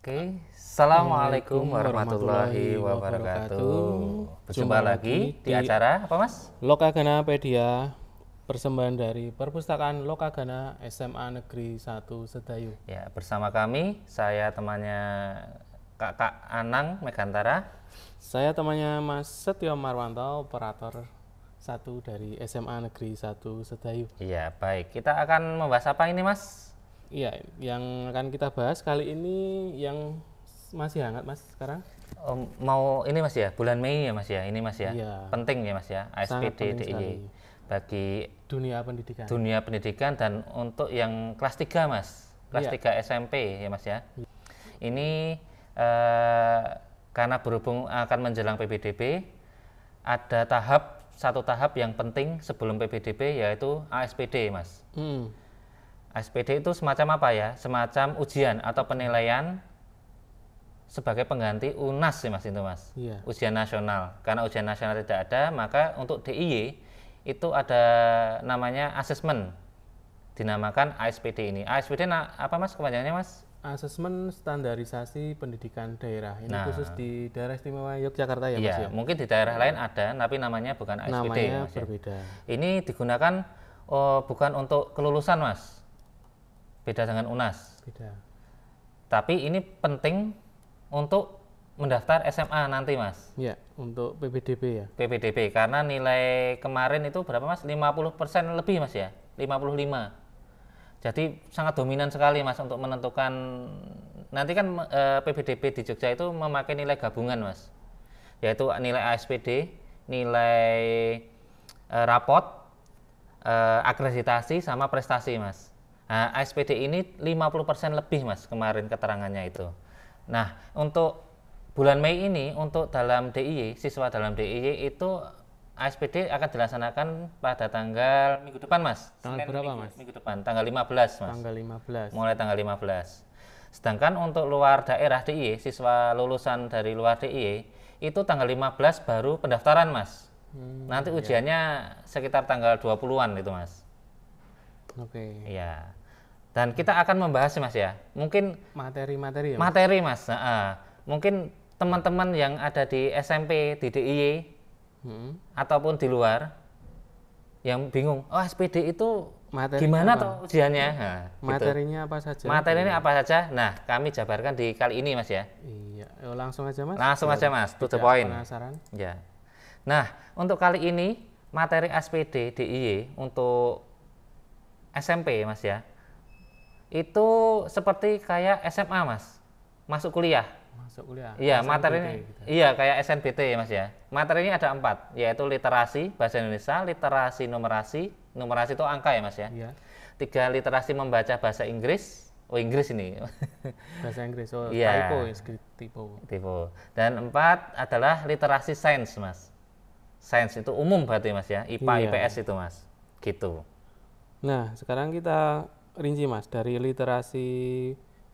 Oke, Assalamualaikum warahmatullahi wabarakatuh. Berjumpa lagi di acara apa, Mas? Lokaganapedia, persembahan dari Perpustakaan Lokagana SMA Negeri 1 Sedayu. Ya, bersama kami, saya temannya Kakak Anang Megantara. Saya temannya Mas Setio Marwanto, operator 1 dari SMA Negeri 1 Sedayu. Iya, baik. Kita akan membahas apa ini, Mas? Iya, yang akan kita bahas kali ini yang masih hangat, Mas, sekarang. Mau ini, Mas ya, bulan Mei ya, Mas ya, ini Mas ya. Iya. Penting ya, Mas ya, Sangat ASPD penting DIY sekali. bagi Dunia pendidikan. dunia pendidikan dan untuk yang kelas 3, Mas. Kelas 3 SMP ya, Mas ya. Ini karena berhubung akan menjelang PPDB, ada satu tahap yang penting sebelum PPDB, yaitu ASPD, Mas. ASPD itu semacam apa ya? Semacam ujian atau penilaian sebagai pengganti UNAS sih, Mas, itu, Mas. Iya. Ujian nasional. Karena ujian nasional tidak ada, maka untuk DIY itu ada namanya asesmen. Dinamakan ASPD ini. ASPD apa, Mas, kepanjangannya, Mas? Asesmen Standarisasi Pendidikan Daerah. Ini Nah. khusus di Daerah Istimewa Yogyakarta ya, Mas Iya, ya? mungkin di daerah lain ada, tapi namanya bukan ASPD. Namanya Mas, ya. berbeda. Ini digunakan bukan untuk kelulusan, Mas. Beda dengan UNAS. Beda. Tapi ini penting untuk mendaftar SMA nanti, Mas. Ya, untuk PPDB ya. PPDB, karena nilai kemarin itu berapa, Mas? 50% lebih, Mas ya? 55. Jadi sangat dominan sekali, Mas, untuk menentukan. Nanti kan PPDB di Jogja itu memakai nilai gabungan, Mas. Yaitu nilai ASPD, nilai rapot, akreditasi sama prestasi, Mas. Nah, ASPD ini 50% lebih, Mas, kemarin keterangannya itu. Nah, untuk bulan Mei ini, untuk dalam DIY, siswa dalam DIY itu ASPD akan dilaksanakan pada tanggal minggu depan, Mas. Tanggal berapa, Mas? Minggu depan, tanggal 15, Mas. Tanggal 15. Mulai tanggal 15. Sedangkan untuk luar daerah DIY, siswa lulusan dari luar DIY, itu tanggal 15 baru pendaftaran, Mas. Nanti ujiannya sekitar tanggal 20-an itu, Mas. Oke. Iya. Dan kita akan membahas, Mas ya. Mungkin Materi-materi ya, Mas? materi, Mas. Mungkin teman-teman yang ada di SMP, di DIY ataupun di luar yang bingung, oh SPD itu Materinya gimana apa? tuh ujiannya? Nah, Materinya apa saja? materinya apa saja? Nah, kami jabarkan di kali ini, Mas ya. Iya, langsung aja, Mas. Langsung aja, Mas, to the Tidak point. Penasaran? Ya. Nah, untuk kali ini materi SPD DIY untuk SMP, Mas ya. Itu seperti kayak SMA, Mas. Masuk kuliah. Masuk kuliah. Iya, SNBT materinya gitu. iya kayak SNBT ya, Mas ya. Materinya ada 4, yaitu literasi bahasa Indonesia, literasi numerasi itu angka ya, Mas ya. Iya. 3 literasi membaca bahasa Inggris. Oh, Inggris ini. Bahasa Inggris. Oh, Iya. typo ya, script typo. Tipe. Dan 4 adalah literasi sains, Mas. Sains itu umum berarti, Mas ya. IPA, Iya. IPS itu, Mas. Gitu. Nah, sekarang kita rinci, Mas, dari literasi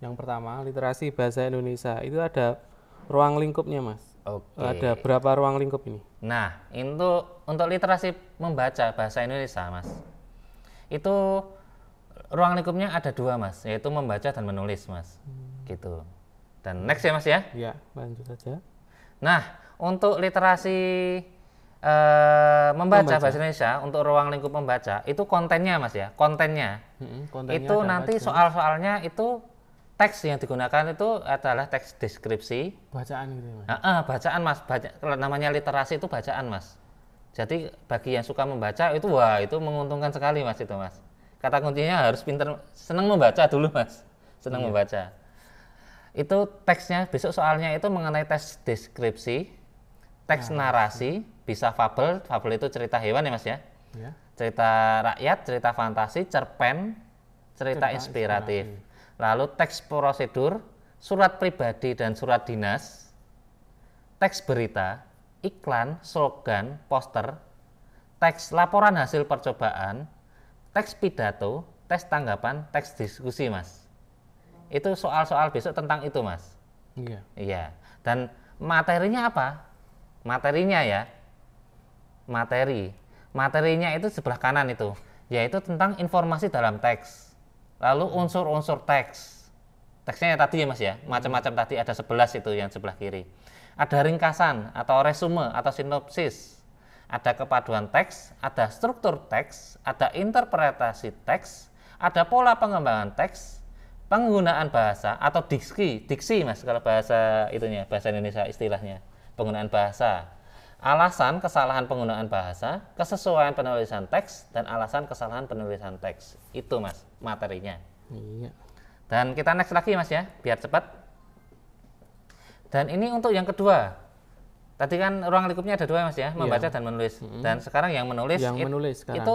yang pertama, literasi bahasa Indonesia. Itu ada ruang lingkupnya, Mas. Oke. Ada berapa ruang lingkup ini? Nah, untuk literasi membaca bahasa Indonesia, Mas, itu ruang lingkupnya ada 2, Mas, yaitu membaca dan menulis, Mas. Gitu. Dan next ya, Mas ya. Ya, lanjut saja. Nah, untuk literasi membaca bahasa Indonesia, untuk ruang lingkup membaca, itu kontennya, Mas ya. Kontennya. Kontennya Itu ada nanti apa aja? soal-soalnya itu teks yang digunakan itu adalah teks deskripsi. Bacaan gitu ya, Mas. Bacaan, Mas. Kalau namanya literasi itu bacaan, Mas. Jadi bagi yang suka membaca itu, wah, itu menguntungkan sekali, Mas, itu, Mas. Kata kuncinya harus pintar, senang membaca dulu, Mas. Senang membaca. Itu teksnya, besok soalnya itu mengenai teks deskripsi, teks narasi, bisa fabel itu cerita hewan ya, Mas ya. Ya. Cerita rakyat, cerita fantasi, cerpen, cerita inspiratif. Lalu teks prosedur, surat pribadi dan surat dinas, teks berita, iklan, slogan, poster, teks laporan hasil percobaan, teks pidato, teks tanggapan, teks diskusi, Mas. Itu soal-soal besok tentang itu, Mas. Iya. Iya. Dan materinya apa? Materinya ya. Materinya itu sebelah kanan itu, yaitu tentang informasi dalam teks. Lalu unsur-unsur teks. teksnya tadi ya Mas ya, macam-macam tadi ada 11 itu yang sebelah kiri. Ada ringkasan atau resume atau sinopsis, ada kepaduan teks, ada struktur teks, ada interpretasi teks, ada pola pengembangan teks, penggunaan bahasa atau diksi Mas kalau bahasa itunya, bahasa Indonesia istilahnya, penggunaan bahasa. Alasan kesalahan penggunaan bahasa, kesesuaian penulisan teks, dan alasan kesalahan penulisan teks. Itu Mas materinya. Iya. Dan kita next lagi Mas ya, biar cepat. Dan ini untuk yang kedua. Tadi kan ruang lingkupnya ada 2 Mas ya, membaca dan menulis. Dan sekarang yang menulis, itu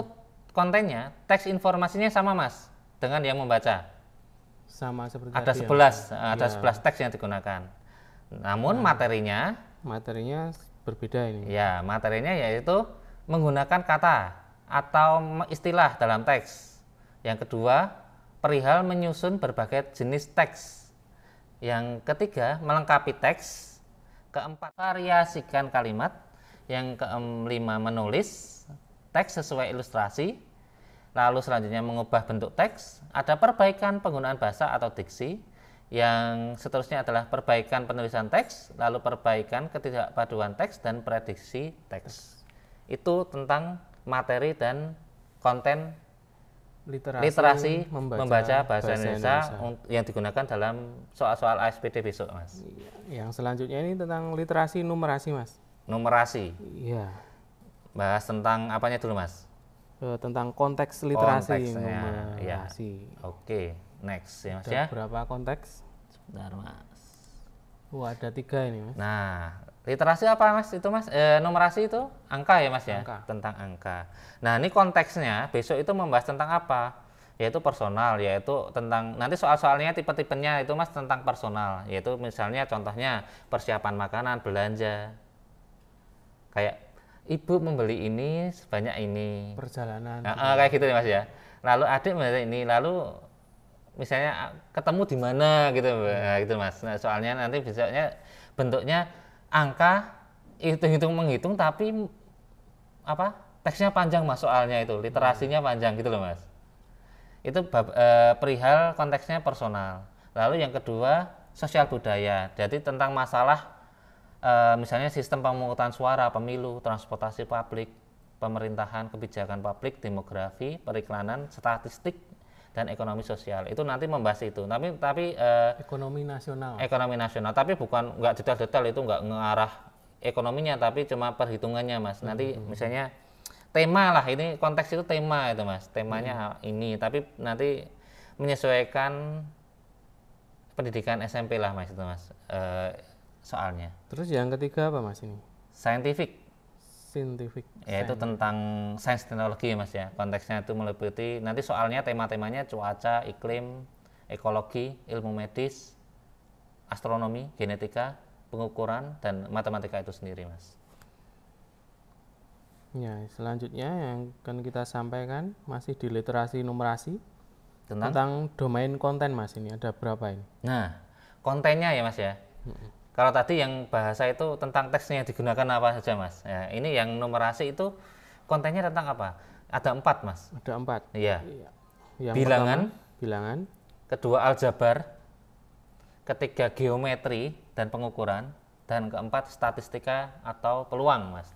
kontennya, teks informasinya sama Mas dengan yang membaca. Sama seperti ada tadi 11, ada 11 teks yang digunakan. Namun materinya berbeda ini. Ya, materinya yaitu menggunakan kata atau istilah dalam teks. Yang kedua, perihal menyusun berbagai jenis teks. Yang ketiga, melengkapi teks. Keempat, variasikan kalimat. Yang kelima, menulis teks sesuai ilustrasi. Lalu selanjutnya mengubah bentuk teks. Ada perbaikan penggunaan bahasa atau diksi. Yang seterusnya adalah perbaikan penulisan teks, lalu perbaikan ketidakpaduan teks dan prediksi teks. Itu tentang materi dan konten literasi membaca bahasa Indonesia yang digunakan dalam soal-soal ASPD besok Mas. Yang selanjutnya ini tentang literasi numerasi Mas. Numerasi. Iya. Bahas tentang apanya dulu Mas? Tentang konteks literasi numerasi. Ya. Oke. Next ya Mas ya. Berapa konteks? Sebentar Mas. Ada 3 ini Mas. Nah, literasi apa Mas itu Mas? Numerasi itu angka ya Mas ya? Tentang angka. Nah ini konteksnya besok itu membahas tentang apa? Yaitu personal, yaitu tentang nanti soal-soalnya tipe-tipenya itu Mas tentang personal. Yaitu misalnya contohnya persiapan makanan, belanja. Kayak ibu membeli ini sebanyak ini. Perjalanan. Kayak gitu ya Mas ya. Lalu adik membeli ini, lalu misalnya ketemu di mana gitu, gitu Mas. Nah, soalnya nanti besoknya bentuknya angka hitung-hitung menghitung tapi apa? Teksnya panjang Mas soalnya itu, literasinya panjang gitu loh Mas. Itu perihal konteksnya personal. Lalu yang kedua sosial budaya. Jadi tentang masalah misalnya sistem pemungutan suara, pemilu, transportasi publik, pemerintahan, kebijakan publik, demografi, periklanan, statistik, dan ekonomi sosial. Itu nanti membahas itu. Tapi ekonomi nasional. Ekonomi nasional. Tapi bukan nggak detail-detail, itu nggak ngarah ekonominya, tapi cuma perhitungannya Mas. Nanti misalnya tema lah, ini konteks itu tema itu Mas. Temanya ini, tapi nanti menyesuaikan pendidikan SMP lah Mas itu Mas. Soalnya. Terus yang ketiga apa Mas ini? Scientific. Yaitu tentang sains teknologi Mas ya. Konteksnya itu meliputi nanti soalnya tema-temanya cuaca, iklim, ekologi, ilmu medis, astronomi, genetika, pengukuran, dan matematika itu sendiri Mas. Ya, selanjutnya yang akan kita sampaikan masih di literasi numerasi tentang domain konten Mas. Ini ada berapa ini? Nah, kontennya ya Mas ya. Kalau tadi yang bahasa itu tentang teksnya yang digunakan apa saja Mas. Ya, ini yang numerasi itu kontennya tentang apa? Ada 4 Mas. Ada 4. Iya. Yang bilangan. Bilangan. Kedua aljabar. Ketiga geometri dan pengukuran. Dan keempat statistika atau peluang Mas.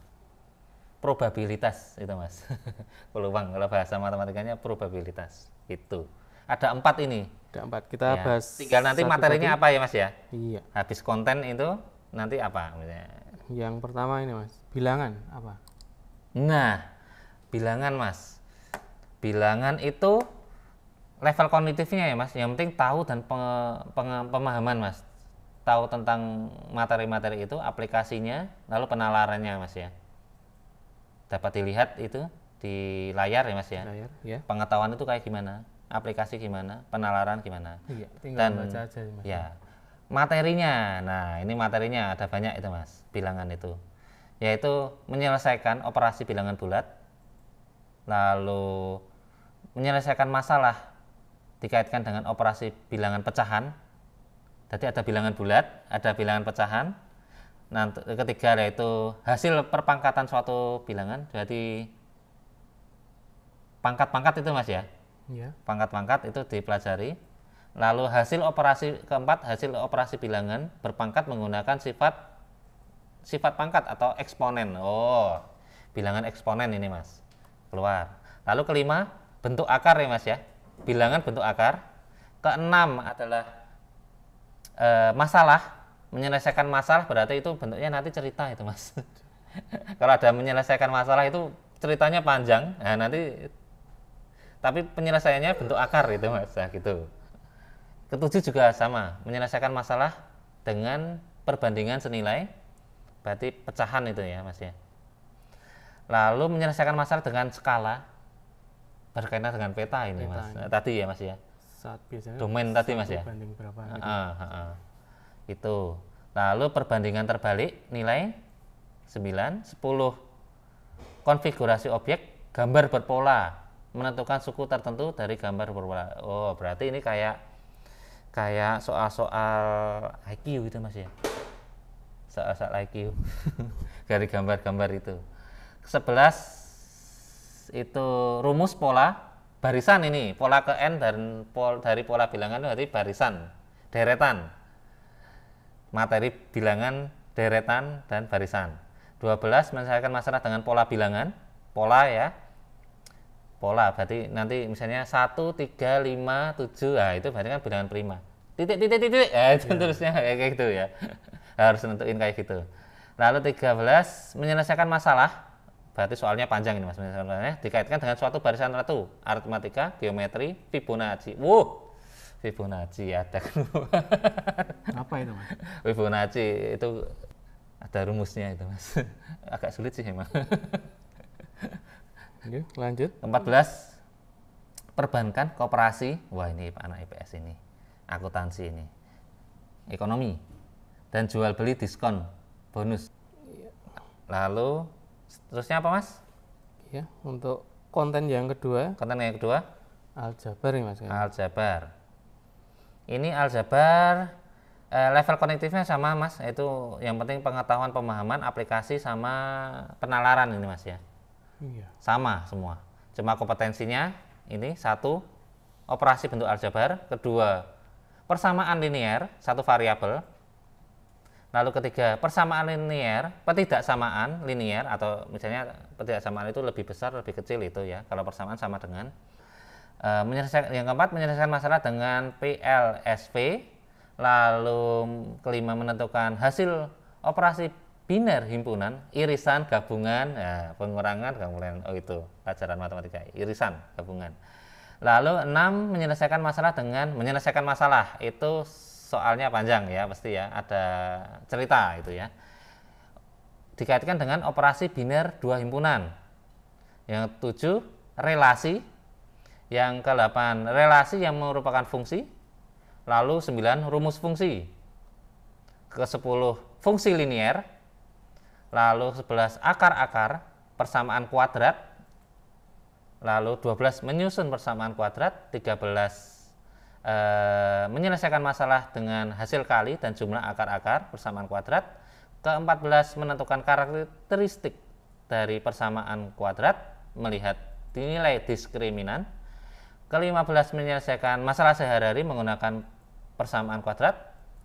Probabilitas itu Mas. Peluang, kalau bahasa matematikanya probabilitas. Itu. Ada 4 ini. Ada 4. Kita bahas. Tinggal nanti materinya apa ya Mas ya? Iya. Habis konten itu nanti apa? Yang pertama ini Mas, bilangan apa? Nah, bilangan Mas. Bilangan itu level kognitifnya ya Mas. Yang penting tahu dan pemahaman Mas. Tahu tentang materi-materi itu, aplikasinya, lalu penalarannya Mas ya. Dapat dilihat itu di layar ya Mas ya. Layar, ya. Pengetahuan itu kayak gimana? Aplikasi gimana, penalaran gimana, iya, tinggal baca aja Mas. Ya, materinya, nah ini materinya ada banyak itu Mas, bilangan itu, yaitu menyelesaikan operasi bilangan bulat, lalu menyelesaikan masalah dikaitkan dengan operasi bilangan pecahan. Jadi ada bilangan bulat, ada bilangan pecahan. Nah, ketiga yaitu hasil perpangkatan suatu bilangan, jadi pangkat-pangkat itu Mas ya. Ya. Pangkat-pangkat itu dipelajari. Lalu hasil operasi keempat, hasil operasi bilangan berpangkat menggunakan sifat pangkat atau eksponen. Oh, bilangan eksponen ini Mas. Keluar. Lalu kelima, bentuk akar ya Mas ya. Bilangan bentuk akar. Keenam adalah masalah, menyelesaikan masalah, berarti itu bentuknya nanti cerita itu Mas. Kalau ada menyelesaikan masalah itu ceritanya panjang. Nah, nanti tapi penyelesaiannya bentuk akar itu Mas. Nah, gitu. Ketujuh juga sama, menyelesaikan masalah dengan perbandingan senilai, berarti pecahan itu ya Mas ya. Lalu menyelesaikan masalah dengan skala, berkaitan dengan peta ini Mas. Nah, tadi ya Mas ya. Saat biasanya Domain tadi Mas ya. banding berapa gitu. Itu. Lalu perbandingan terbalik nilai 9, 10. Konfigurasi objek, gambar berpola, menentukan suku tertentu dari gambar berpola. Oh, berarti ini kayak soal-soal IQ gitu Mas ya. Soal-soal IQ. Dari gambar-gambar itu. 11 itu rumus pola barisan ini, pola ke N dan dari pola bilangan itu berarti barisan, deretan. Materi bilangan, deretan dan barisan. 12 menyelesaikan masalah dengan pola bilangan, pola ya. Pola berarti nanti misalnya 1, 3, 5, 7, nah itu berarti kan bilangan prima. Titik, itu terusnya kayak gitu ya. Harus nentuin kayak gitu. Lalu 13 menyelesaikan masalah, berarti soalnya panjang ini Mas, misalnya dikaitkan dengan suatu barisan tertentu, aritmatika, geometri, Fibonacci. Fibonacci ada kan. Apa itu Mas? Fibonacci itu ada rumusnya itu Mas. Agak sulit sih emang. Oke, lanjut. 14 perbankan, koperasi. Wah, ini anak IPS ini. Akuntansi ini. Ekonomi. Dan jual beli diskon, bonus. Lalu terusnya apa Mas? Ya, untuk konten yang kedua, Konten yang kedua, aljabar nih Mas. aljabar. Ini aljabar level kognitifnya sama Mas, itu yang penting pengetahuan, pemahaman, aplikasi sama penalaran ini Mas ya. Iya. Sama semua. Cuma kompetensinya ini satu, operasi bentuk aljabar, kedua, persamaan linear satu variabel. Lalu ketiga, persamaan linear, ketidaksamaan linear, atau misalnya ketidaksamaan itu lebih besar, lebih kecil itu ya. Kalau persamaan sama dengan menyelesaikan. Yang keempat, menyelesaikan masalah dengan PLSV. Lalu kelima, menentukan hasil operasi biner himpunan, irisan, gabungan, ya, pengurangan, kemudian itu pelajaran matematika, irisan, gabungan. Lalu 6, menyelesaikan masalah dengan menyelesaikan masalah, itu soalnya panjang ya, pasti ya, ada cerita itu ya. Dikaitkan dengan operasi biner dua himpunan. Yang 7, relasi. Yang ke-8, relasi yang merupakan fungsi. Lalu 9, rumus fungsi. Ke-10, fungsi linear. Lalu 11, akar-akar, persamaan kuadrat. Lalu 12, menyusun persamaan kuadrat. 13, menyelesaikan masalah dengan hasil kali dan jumlah akar-akar persamaan kuadrat. Ke-14, menentukan karakteristik dari persamaan kuadrat melihat nilai diskriminan. Ke-15, menyelesaikan masalah sehari-hari menggunakan persamaan kuadrat.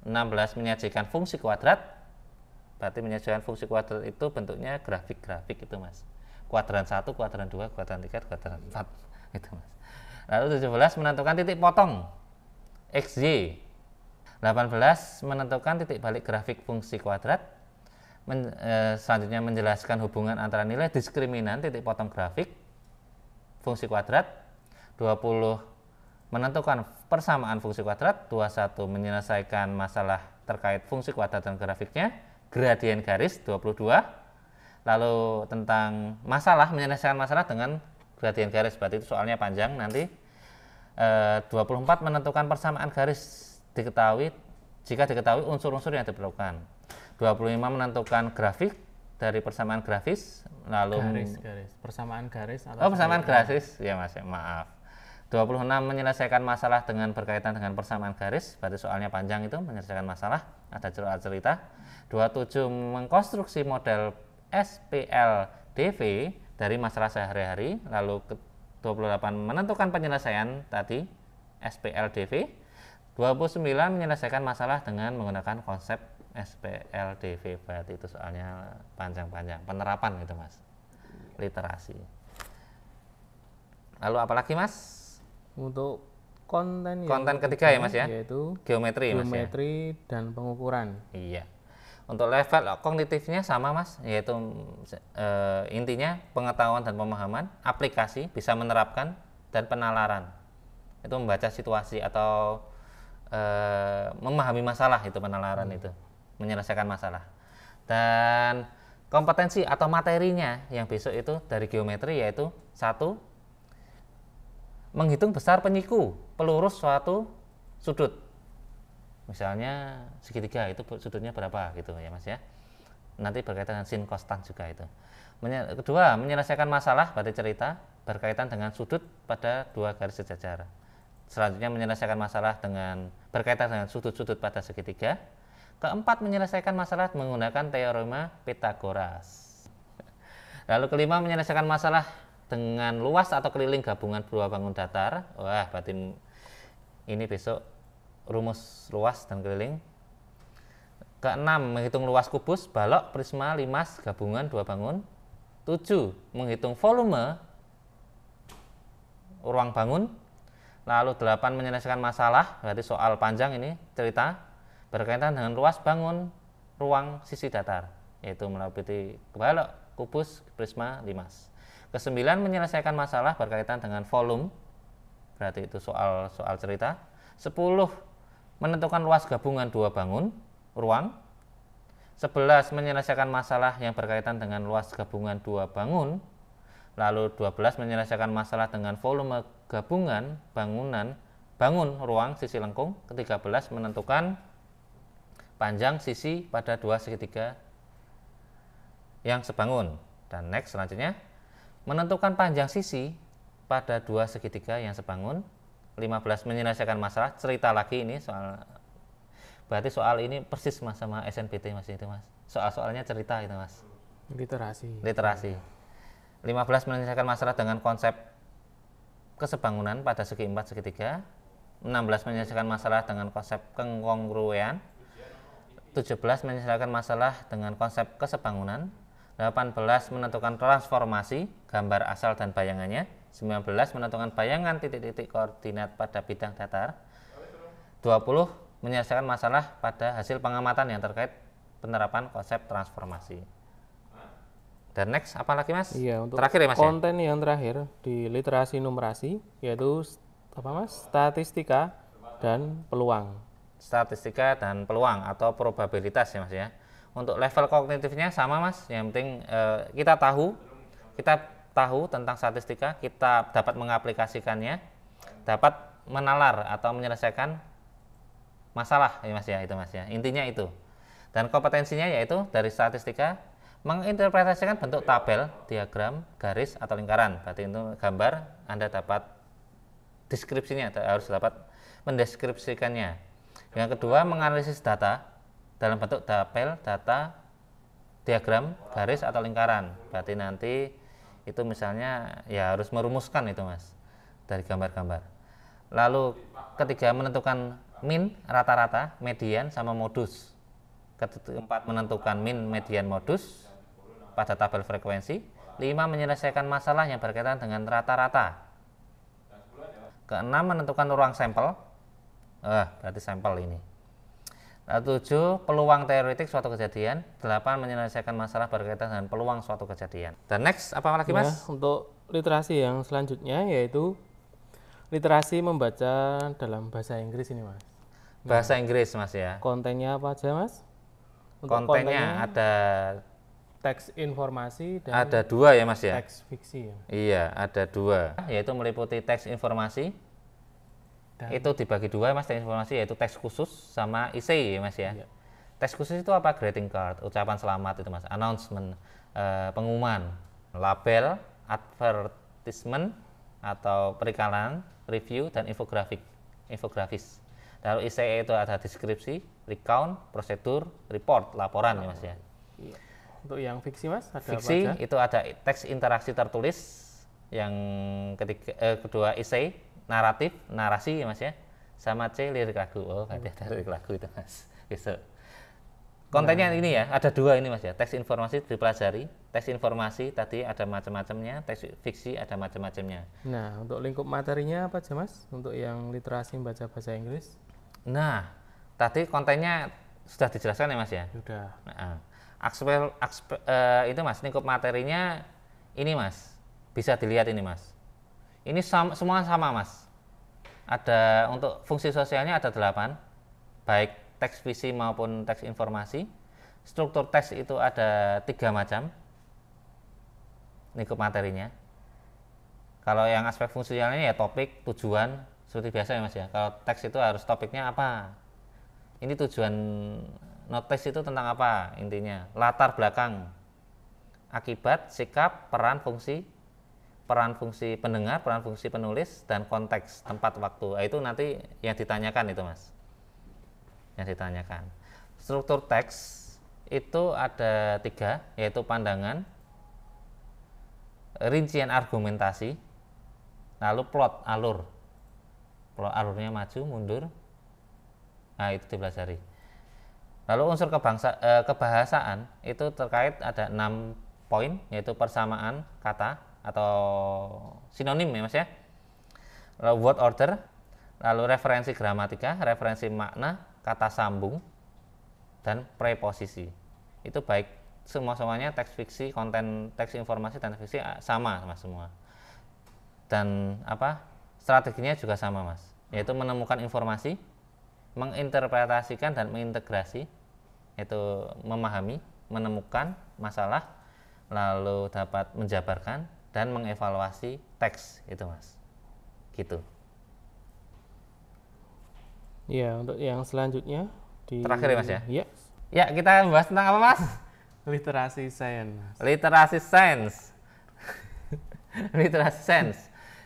16, menyajikan fungsi kuadrat. Berarti menyajikan fungsi kuadrat itu bentuknya grafik-grafik itu Mas. Kuadran 1, kuadran 2, kuadran 3, kuadran 4 itu Mas. Lalu 17, menentukan titik potong XY. 18, menentukan titik balik grafik fungsi kuadrat. Selanjutnya menjelaskan hubungan antara nilai diskriminan titik potong grafik fungsi kuadrat. 20, menentukan persamaan fungsi kuadrat. 21, menyelesaikan masalah terkait fungsi kuadrat dan grafiknya. Gradien garis. 22, lalu tentang masalah, menyelesaikan masalah dengan gradien garis, berarti itu soalnya panjang nanti. 24, menentukan persamaan garis diketahui jika diketahui unsur-unsur yang diperlukan. 25, menentukan grafik dari persamaan grafis. Lalu garis. Persamaan garis atau persamaan garis ya Mas, maaf. 26, menyelesaikan masalah dengan berkaitan dengan persamaan garis, berarti soalnya panjang itu, menyelesaikan masalah, ada cerita. 27, mengkonstruksi model SPLDV dari masalah sehari-hari. Lalu 28, menentukan penyelesaian tadi SPLDV. 29 menyelesaikan masalah dengan menggunakan konsep SPLDV, berarti itu soalnya panjang-panjang, penerapan gitu Mas, literasi. Lalu apalagi Mas? Untuk konten ketiga ya Mas ya, yaitu geometri Mas ya. dan pengukuran. Iya. Untuk level kognitifnya sama Mas, yaitu intinya pengetahuan dan pemahaman, aplikasi, bisa menerapkan, dan penalaran. Itu membaca situasi atau memahami masalah, itu penalaran itu, menyelesaikan masalah. Dan kompetensi atau materinya yang besok itu dari geometri yaitu 1. Menghitung besar penyiku pelurus suatu sudut. Misalnya segitiga itu sudutnya berapa gitu ya Mas ya. Nanti berkaitan dengan sin cos tan juga itu. Kedua, menyelesaikan masalah berarti cerita berkaitan dengan sudut pada 2 garis sejajar. Selanjutnya menyelesaikan masalah berkaitan dengan sudut-sudut pada segitiga. Keempat, menyelesaikan masalah menggunakan teorema Pythagoras. Lalu kelima, menyelesaikan masalah dengan luas atau keliling gabungan 2 bangun datar. Wah, berarti ini besok rumus luas dan keliling. Keenam, menghitung luas kubus, balok, prisma, limas, gabungan 2 bangun. 7, menghitung volume ruang bangun. Lalu 8, menyelesaikan masalah, berarti soal panjang ini, cerita, berkaitan dengan luas bangun ruang sisi datar, yaitu meliputi balok, kubus, prisma, limas. Ke-9, menyelesaikan masalah berkaitan dengan volume, berarti itu soal cerita. 10, menentukan luas gabungan 2 bangun ruang. 11, menyelesaikan masalah yang berkaitan dengan luas gabungan 2 bangun. Lalu 12, menyelesaikan masalah dengan volume gabungan bangun ruang sisi lengkung. Ke-13, menentukan panjang sisi pada 2 segitiga yang sebangun. Dan next selanjutnya, menentukan panjang sisi pada 2 segitiga yang sebangun. 15, menyelesaikan masalah, cerita lagi ini soal, berarti soal ini persis Mas sama SNPT Mas itu Mas. Soal-soalnya cerita itu Mas. Literasi. 15, menyelesaikan masalah dengan konsep kesebangunan pada segi 4 segitiga. 16, menyelesaikan masalah dengan konsep kekongruean. 17, menyelesaikan masalah dengan konsep kesebangunan. 18, menentukan transformasi, gambar asal dan bayangannya. 19, menentukan bayangan titik-titik koordinat pada bidang datar. 20, menyelesaikan masalah pada hasil pengamatan yang terkait penerapan konsep transformasi. Dan next apa lagi Mas? Iya, untuk terakhir ya Mas konten yang terakhir di literasi numerasi yaitu apa Mas? Statistika dan peluang. Statistika dan peluang atau probabilitas ya Mas ya. Untuk level kognitifnya sama Mas, yang penting kita tahu tentang statistika, kita dapat mengaplikasikannya, dapat menalar atau menyelesaikan masalah ya Mas ya, itu Mas ya. Intinya itu. Dan kompetensinya yaitu dari statistika menginterpretasikan bentuk tabel, diagram, garis atau lingkaran. Berarti itu gambar, Anda dapat deskripsinya, harus dapat mendeskripsikannya. Yang kedua, menganalisis data dalam bentuk tabel, data, diagram, garis atau lingkaran. Berarti nanti itu misalnya ya harus merumuskan itu Mas dari gambar-gambar. Lalu ketiga, menentukan min, rata-rata, median sama modus. Keempat, menentukan min, median, modus pada tabel frekuensi. 5, menyelesaikan masalah yang berkaitan dengan rata-rata. Keenam, menentukan ruang sampel. Berarti sampel ini. 7, peluang teoretik suatu kejadian. 8, menyelesaikan masalah berkaitan dengan peluang suatu kejadian. Dan next apa lagi Mas? Untuk literasi yang selanjutnya yaitu literasi membaca dalam bahasa Inggris ini Mas. Bahasa Inggris Mas ya. Kontennya apa aja Mas? Untuk kontennya ada teks informasi dan ada 2 ya Mas ya. Teks fiksi ya. Iya, ada 2, yaitu meliputi teks informasi. Dan itu dibagi 2 Mas, teks informasi yaitu teks khusus sama essay ya Mas ya. Iya. Teks khusus itu apa? Greeting card, ucapan selamat itu Mas, announcement, pengumuman, label, advertisement atau perikanan, review dan infografis. Lalu essay itu ada deskripsi, recount, prosedur, report, laporan ya Mas ya. Iya. Untuk yang fiksi Mas, ada fiksi apa aja? Itu ada teks interaksi tertulis, yang kedua essay, naratif, narasi ya Mas ya. sama C lirik lagu. Oh, berarti ada lirik lagu itu Mas. Besok. Kontennya ini ya, ada 2 ini Mas ya. Teks informasi dipelajari, teks informasi tadi ada macam-macamnya, teks fiksi ada macam-macamnya. Nah, untuk lingkup materinya apa aja Mas? Untuk yang literasi membaca bahasa Inggris? Nah, tadi kontennya sudah dijelaskan ya Mas ya. Sudah. Nah, itu Mas, lingkup materinya ini Mas. Bisa dilihat ini Mas. Ini semua sama Mas. Ada untuk fungsi sosialnya ada 8, baik teks visi maupun teks informasi. Struktur teks itu ada 3 macam lingkup materinya. Kalau yang aspek fungsionalnya ya topik, tujuan, seperti biasa ya Mas ya. Kalau teks itu harus topiknya apa. Ini tujuan notes itu tentang apa intinya. Latar belakang, akibat, sikap, peran fungsi pendengar, peran fungsi penulis, dan konteks, tempat, waktu. Nah, itu nanti yang ditanyakan itu Mas. Yang ditanyakan. Struktur teks itu ada 3, yaitu pandangan, rincian argumentasi, lalu plot, alurnya maju, mundur. Nah, itu dipelajari. Lalu unsur kebahasaan itu terkait ada 6 poin, yaitu persamaan kata atau sinonim ya Mas ya. Lalu word order, lalu referensi gramatika, referensi makna, kata sambung, dan preposisi. Itu baik semuanya teks fiksi, konten teks informasi dan fiksi sama Mas semua. Dan strateginya juga sama Mas, yaitu menemukan informasi, menginterpretasikan dan mengintegrasi, yaitu memahami, menemukan masalah, lalu dapat menjabarkan dan mengevaluasi teks itu Mas. Gitu. Ya, untuk yang selanjutnya terakhir ya Mas ya? Iya. Ya, kita membahas tentang apa Mas? Literasi sains. Literasi sains. Literasi sains.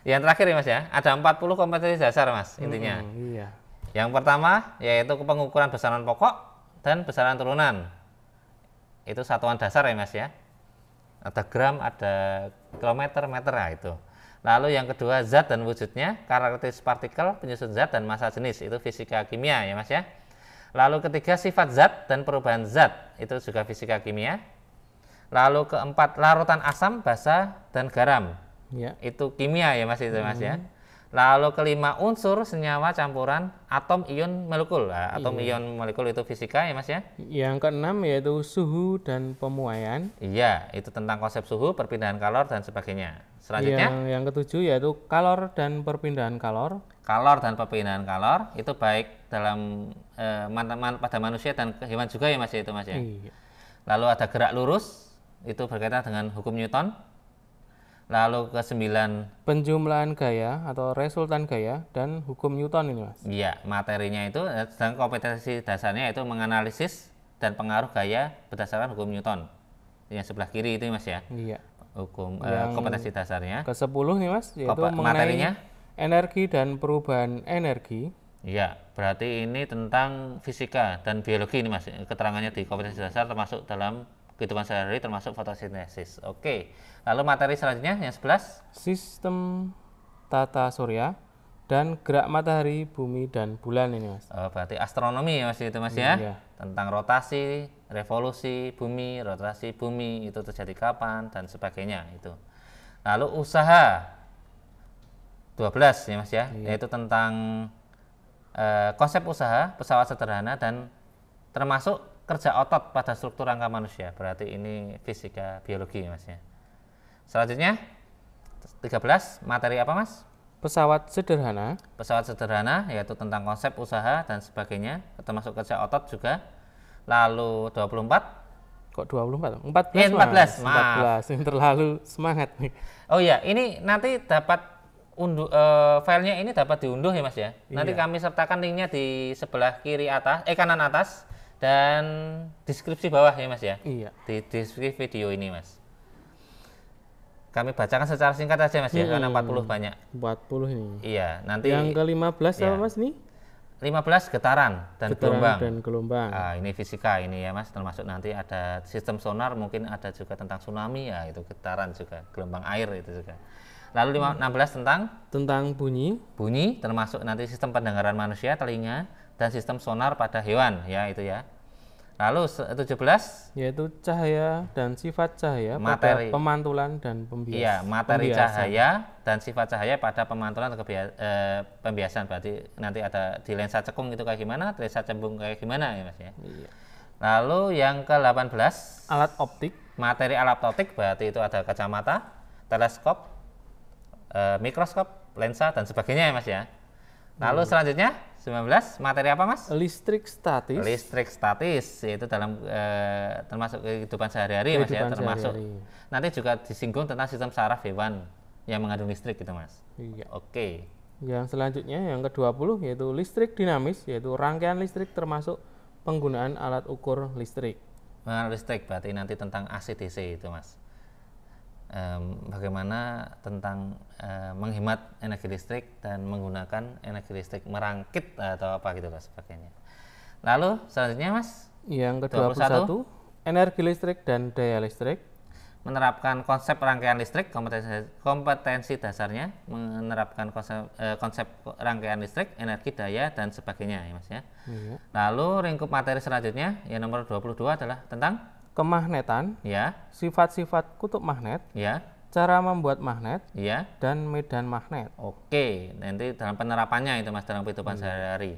Yang terakhir ya Mas ya, ada 40 kompetensi dasar Mas intinya. Iya. Yang pertama yaitu pengukuran besaran pokok dan besaran turunan. Itu satuan dasar ya Mas ya. Ada gram, ada kilometer, meter, nah itu. Lalu yang kedua zat dan wujudnya, karakteristik partikel, penyusun zat dan massa jenis, itu fisika kimia ya Mas ya. Lalu ketiga sifat zat dan perubahan zat, itu juga fisika kimia. Lalu keempat larutan asam, basa dan garam, Ya. itu kimia ya Mas itu Mas ya. Lalu kelima unsur senyawa campuran atom ion molekul. Nah, atom ion molekul itu fisika ya Mas ya. Yang keenam yaitu suhu dan pemuaian. Iya, itu tentang konsep suhu, perpindahan kalor dan sebagainya. Selanjutnya Yang ketujuh yaitu kalor dan perpindahan kalor. kalor dan perpindahan kalor itu baik dalam pada manusia dan hewan juga ya Mas itu Mas ya. Iya. Lalu ada gerak lurus, itu berkaitan dengan hukum Newton. Lalu ke-9 Penjumlahan gaya atau resultan gaya dan hukum Newton ini Mas. iya, materinya itu dan kompetensi dasarnya itu menganalisis dan pengaruh gaya berdasarkan hukum Newton. Yang sebelah kiri itu Mas ya. Iya. Hukum Yang kompetensi dasarnya. Ke-10 nih Mas yaitu Materinya mengenai energi dan perubahan energi. iya, berarti ini tentang fisika dan biologi ini Mas. Keterangannya di kompetensi dasar termasuk dalam kehidupan sehari-hari termasuk fotosintesis. Oke. Lalu materi selanjutnya yang 11 Sistem tata surya dan gerak matahari, bumi dan bulan ini Mas. berarti astronomi ya Mas itu Mas ya. Iya. Tentang rotasi, revolusi bumi, rotasi bumi itu terjadi kapan dan sebagainya itu. Lalu usaha 12 ya Mas ya, yaitu tentang konsep usaha pesawat sederhana dan termasuk kerja otot pada struktur rangka manusia. Berarti ini fisika biologi ya Mas ya. Selanjutnya 13 materi apa Mas? Pesawat sederhana. Pesawat sederhana yaitu tentang konsep usaha dan sebagainya, termasuk kerja otot juga. Lalu 24 Kok 24? 14 14, Mas. maaf. 14. Yang terlalu semangat nih. Oh iya, ini nanti dapat filenya ini dapat diunduh ya Mas ya. Nanti kami sertakan linknya di sebelah kiri atas, kanan atas dan deskripsi bawah ya Mas ya. Iya. Di deskripsi video ini Mas. Kami bacakan secara singkat aja Mas ya, karena 40 banyak. 40 ini. Iya, nanti Yang ke-15 apa Mas nih? 15 getaran dan gelombang. Dan gelombang. Ini fisika ini ya Mas, termasuk nanti ada sistem sonar, mungkin ada juga tentang tsunami ya, itu getaran juga, gelombang air itu juga. Lalu 16 tentang bunyi, termasuk nanti sistem pendengaran manusia, telinga, dan sistem sonar pada hewan ya itu ya. Lalu 17 yaitu cahaya dan sifat cahaya materi, pada pemantulan dan pembiasan. Iya, materi cahaya dan sifat cahaya pada pemantulan atau pembiasan. Berarti nanti ada di lensa cekung itu kayak gimana, lensa cembung kayak gimana ya Mas ya. Iya. Lalu yang ke-18 alat optik. Materi alat optik berarti itu ada kacamata, teleskop, mikroskop, lensa dan sebagainya ya Mas ya. Lalu selanjutnya 19 materi apa Mas? Listrik statis. Listrik statis yaitu dalam termasuk kehidupan sehari-hari Mas ya, termasuk nanti juga disinggung tentang sistem saraf hewan yang mengandung listrik gitu Mas. Iya. Oke. Yang selanjutnya yang ke-20 yaitu listrik dinamis, yaitu rangkaian listrik termasuk penggunaan alat ukur listrik. Listrik berarti nanti tentang AC DC itu Mas. Bagaimana tentang menghemat energi listrik dan menggunakan energi listrik merangkit atau apa gitu Mas sebagainya. Lalu selanjutnya Mas yang ke-21 energi listrik dan daya listrik, menerapkan konsep rangkaian listrik, kompetensi dasarnya menerapkan konsep rangkaian listrik, energi, daya dan sebagainya ya Mas ya. Iya. Lalu lingkup materi selanjutnya yang nomor 22 adalah tentang kemagnetan, ya, sifat-sifat kutub magnet, ya, cara membuat magnet, ya, dan medan magnet. Oke, nanti dalam penerapannya itu Mas dalam kehidupan sehari-hari.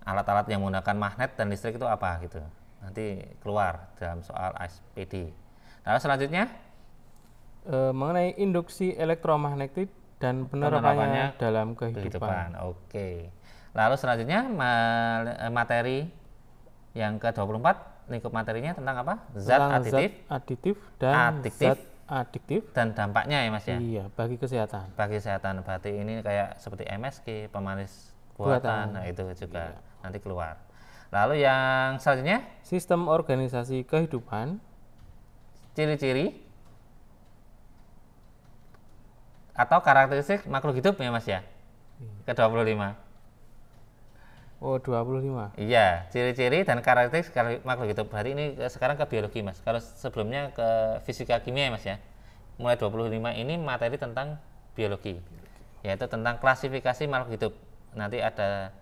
Alat-alat yang menggunakan magnet dan listrik itu apa gitu. Nanti keluar dalam soal SPD. Lalu selanjutnya mengenai induksi elektromagnetik dan penerapannya dalam kehidupan. Oke. Lalu selanjutnya materi yang ke-24 lingkup materinya tentang apa? Zat aditif dan zat adiktif dan dampaknya ya Mas ya. Iya, bagi kesehatan. Bagi kesehatan berarti ini kayak seperti MSG, pemanis buatan. Nah, itu juga nanti keluar. Lalu yang selanjutnya sistem organisasi kehidupan, ciri-ciri atau karakteristik makhluk hidup ya Mas ya. Ke-25. Oh, 25. Iya, ciri-ciri dan karakteristik makhluk hidup. Berarti ini sekarang ke biologi Mas. Kalau sebelumnya ke fisika kimia ya Mas ya. Mulai 25 ini materi tentang biologi. Yaitu tentang klasifikasi makhluk hidup. Nanti ada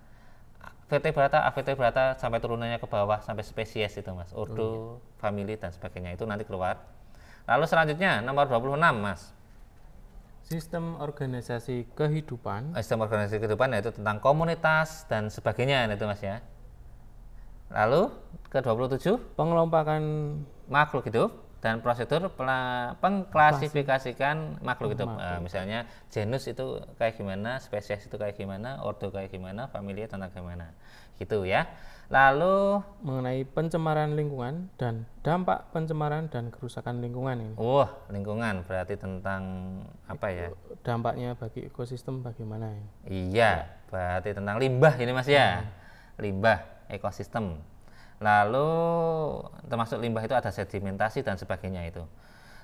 vertebrata, avertebrata sampai turunannya ke bawah sampai spesies itu Mas. Ordo, famili dan sebagainya itu nanti keluar. Lalu selanjutnya nomor 26 Mas. Sistem organisasi kehidupan. Sistem organisasi kehidupan yaitu tentang komunitas dan sebagainya itu Mas ya. Lalu ke-27 pengelompokan makhluk hidup dan prosedur pengklasifikasikan makhluk hidup. Misalnya genus itu kayak gimana, spesies itu kayak gimana, ordo kayak gimana, familia tentang gimana. Gitu ya. Lalu mengenai pencemaran lingkungan dan dampak pencemaran dan kerusakan lingkungan ini. Lingkungan berarti tentang apa ya? Dampaknya bagi ekosistem bagaimana ya? Iya, berarti tentang limbah ini Mas ya. Limbah, ekosistem. Lalu termasuk limbah itu ada sedimentasi dan sebagainya itu.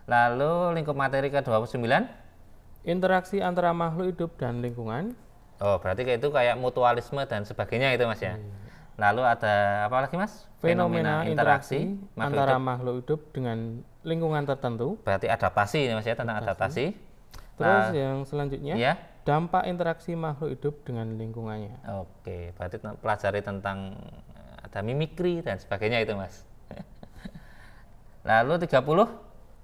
Lalu lingkup materi ke-29 interaksi antara makhluk hidup dan lingkungan. Berarti itu kayak mutualisme dan sebagainya itu Mas ya. Lalu ada apa lagi Mas? Fenomena interaksi antara makhluk hidup dengan lingkungan tertentu. Berarti adaptasi Mas ya, tentang adaptasi. Terus yang selanjutnya ya, dampak interaksi makhluk hidup dengan lingkungannya. Oke, berarti pelajari tentang ada mimikri dan sebagainya itu Mas. Lalu 30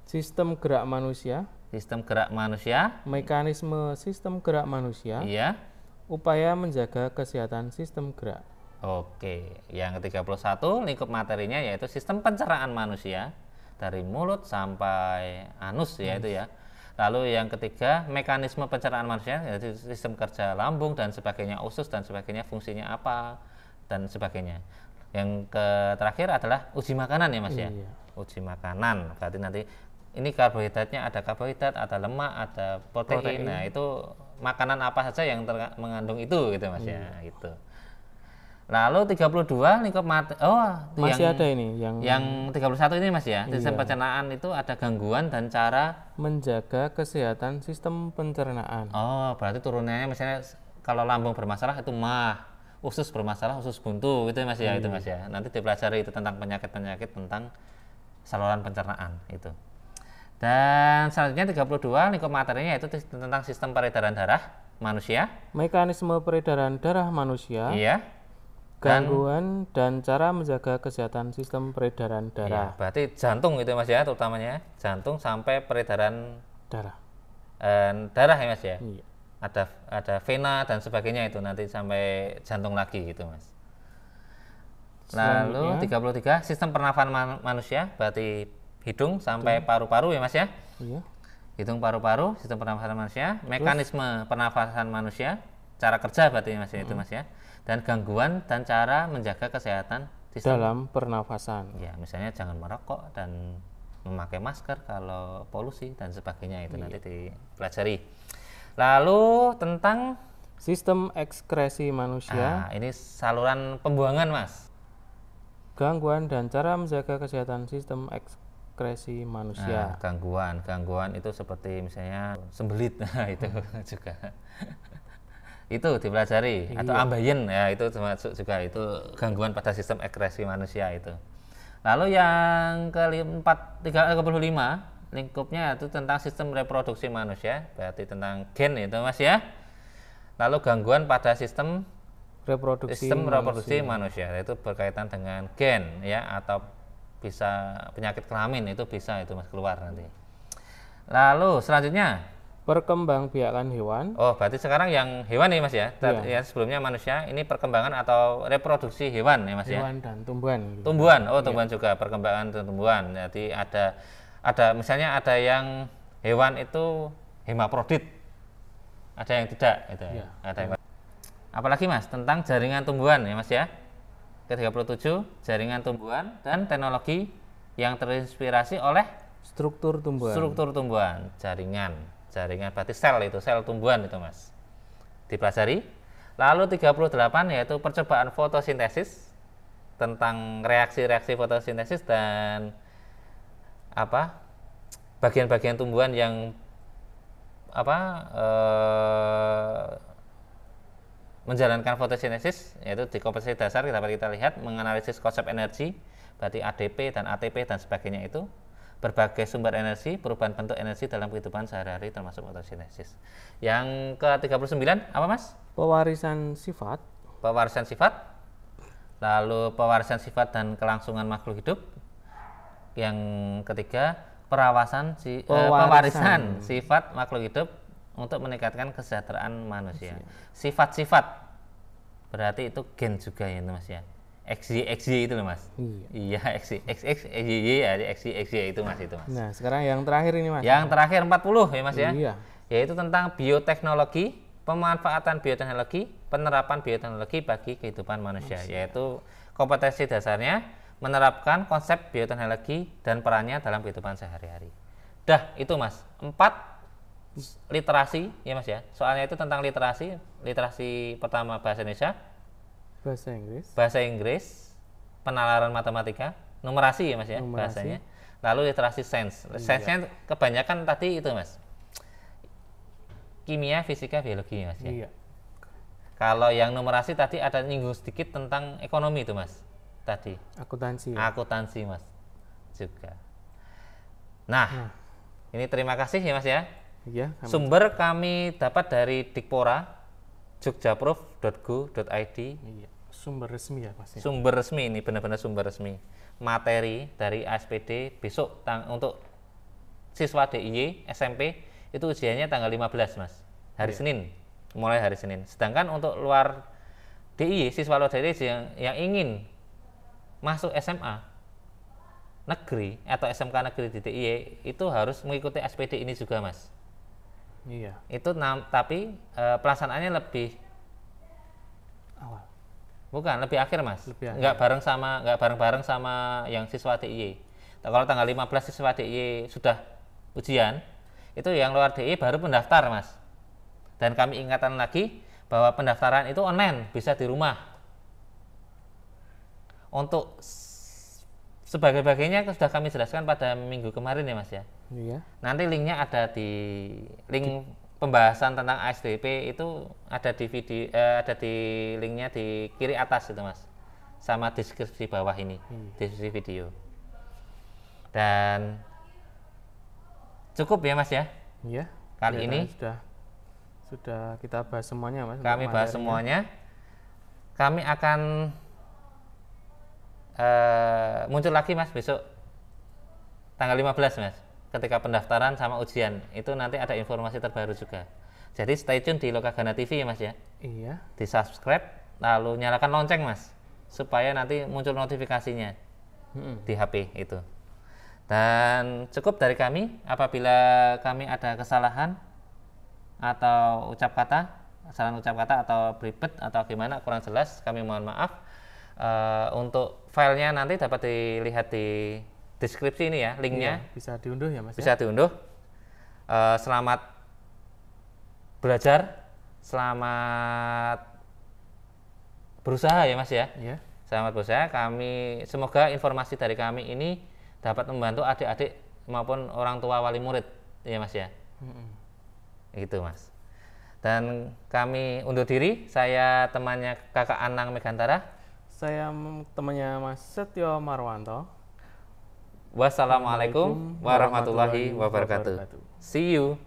sistem gerak manusia. Sistem gerak manusia, mekanisme sistem gerak manusia. Iya. Upaya menjaga kesehatan sistem gerak. Oke, yang ke-31 lingkup materinya yaitu sistem pencernaan manusia dari mulut sampai anus ya itu ya. Lalu yang ketiga mekanisme pencernaan manusia yaitu sistem kerja lambung dan sebagainya, usus dan sebagainya, fungsinya apa dan sebagainya. Yang terakhir adalah uji makanan ya Mas ya. Uji makanan berarti nanti ini karbohidratnya ada karbohidrat, ada lemak, ada protein. Nah itu makanan apa saja yang mengandung itu gitu Mas ya gitu. Lalu 32 lingkup masih ada ini yang 31 ini Mas ya. Sistem pencernaan itu ada gangguan dan cara menjaga kesehatan sistem pencernaan. Berarti turunannya misalnya kalau lambung bermasalah itu usus bermasalah, usus buntu gitu Mas ya. Itu Mas ya. Nanti dipelajari itu tentang penyakit-penyakit tentang saluran pencernaan itu. Dan selanjutnya 32 lingkup materinya yaitu tentang sistem peredaran darah manusia. Mekanisme peredaran darah manusia. Iya. Gangguan dan cara menjaga kesehatan sistem peredaran Iya, darah. berarti jantung itu Mas ya, terutamanya jantung sampai peredaran Darah. darah ya Mas ya. Iya. Ada vena dan sebagainya itu nanti sampai jantung lagi gitu Mas. Lalu 33 sistem pernafasan manusia, berarti hidung sampai paru-paru ya Mas ya. Iya. Hidung, paru-paru, sistem pernafasan manusia, mekanisme pernafasan manusia, cara kerja berarti Mas ya itu Mas ya. Dan gangguan dan cara menjaga kesehatan sistem Dalam pernafasan. ya, misalnya jangan merokok dan memakai masker kalau polusi dan sebagainya itu nanti dipelajari. Lalu tentang Sistem ekskresi manusia. ini saluran pembuangan Mas. Gangguan dan cara menjaga kesehatan sistem ekskresi manusia. Gangguan itu seperti misalnya sembelit, nah itu juga itu dipelajari, atau ambeien ya itu termasuk juga, itu gangguan pada sistem ekskresi manusia itu. Lalu yang keempat 35 lingkupnya itu tentang sistem reproduksi manusia, berarti tentang gen itu Mas ya. Lalu gangguan pada sistem reproduksi manusia itu berkaitan dengan gen ya, atau bisa penyakit kelamin itu bisa itu Mas keluar nanti. Lalu selanjutnya Perkembangbiakan hewan. oh berarti sekarang yang hewan nih Mas ya. Ya sebelumnya manusia, ini perkembangan atau reproduksi hewan ya Mas ya. Hewan dan tumbuhan. Tumbuhan, tumbuhan juga perkembangan tumbuhan. Jadi ada misalnya ada yang hewan itu hemaprodit, ada yang tidak gitu ya. Ada yang apalagi Mas tentang jaringan tumbuhan ya Mas ya. Ke-37 jaringan tumbuhan dan teknologi yang terinspirasi oleh Struktur tumbuhan. Jaringan berarti sel tumbuhan itu Mas, dipelajari. Lalu 38 yaitu percobaan fotosintesis, tentang reaksi-reaksi fotosintesis dan bagian-bagian tumbuhan yang menjalankan fotosintesis, yaitu di kompetensi dasar dapat kita lihat menganalisis konsep energi, berarti ADP dan ATP dan sebagainya itu, berbagai sumber energi, perubahan bentuk energi dalam kehidupan sehari-hari termasuk fotosintesis. Yang ke-39 apa Mas? Pewarisan sifat. Lalu pewarisan sifat dan kelangsungan makhluk hidup. Yang ketiga pewarisan sifat makhluk hidup untuk meningkatkan kesejahteraan manusia. Sifat-sifat berarti itu gen juga ya Mas ya. XY itu loh Mas. Iya, XY itu Mas itu Mas. Nah, sekarang yang terakhir ini Mas. Yang terakhir 40 ya Mas ya. Iya. Yaitu tentang bioteknologi, pemanfaatan bioteknologi, penerapan bioteknologi bagi kehidupan manusia. Yaitu kompetensi dasarnya menerapkan konsep bioteknologi dan perannya dalam kehidupan sehari-hari. Dah, itu Mas. 4 literasi ya Mas ya. Soalnya itu tentang literasi. Literasi pertama bahasa Indonesia, bahasa Inggris, penalaran matematika, numerasi ya Mas ya bahasanya. Lalu literasi sains. Sainsnya kebanyakan tadi itu Mas, kimia, fisika, biologi Mas ya. Iya. Kalau yang numerasi tadi ada nyinggung sedikit tentang ekonomi itu Mas tadi. Akuntansi Mas juga. Nah, ini terima kasih ya Mas ya. Iya. Sumber kami dapat dari Dikpora, jogjaprof.go.id. Iya. Sumber resmi ya Mas ya. Sumber resmi, ini benar-benar sumber resmi. Materi dari ASPD besok untuk siswa DIY SMP itu ujiannya tanggal 15 Mas. Hari Senin, mulai hari Senin. Sedangkan untuk luar DIY, siswa luar DIY yang ingin masuk SMA negeri atau SMK negeri di DIY itu harus mengikuti ASPD ini juga Mas. Iya. Itu tapi pelaksanaannya lebih awal. Bukan, lebih akhir Mas. Enggak bareng-bareng sama yang siswa DIY. Kalau tanggal 15 siswa DIY sudah ujian, itu yang luar DIY baru pendaftar Mas. Dan kami ingatkan lagi bahwa pendaftaran itu online, bisa di rumah. Untuk sebagai-bagainya sudah kami jelaskan pada minggu kemarin ya Mas ya. Iya. Nanti linknya ada di link pembahasan tentang ASDP itu ada di video, ada di linknya di kiri atas itu Mas, sama deskripsi bawah ini, deskripsi video. Dan cukup ya Mas ya. Iya. Kali ini sudah kita bahas semuanya Mas. Kami bahas semuanya. Kami akan muncul lagi Mas besok tanggal 15 Mas. Ketika pendaftaran sama ujian itu nanti ada informasi terbaru juga. Jadi stay tune di Lokagana TV ya Mas ya. Iya. Di subscribe lalu nyalakan lonceng Mas supaya nanti muncul notifikasinya di HP itu. Dan cukup dari kami. Apabila kami ada kesalahan atau kesalahan ucap kata atau belibet atau gimana kurang jelas, kami mohon maaf. Untuk filenya nanti dapat dilihat di deskripsi ini ya, linknya. Iya, bisa diunduh ya Mas. Bisa diunduh. Selamat belajar, selamat berusaha ya Mas ya. Iya. Selamat berusaha. Semoga informasi dari kami ini dapat membantu adik-adik maupun orang tua wali murid ya Mas ya. Gitu Mas. Dan kami undur diri. Saya temannya Kakak Anang Megantara. Saya temannya Mas Setio Marwanto. Wassalamualaikum warahmatullahi wabarakatuh. See you.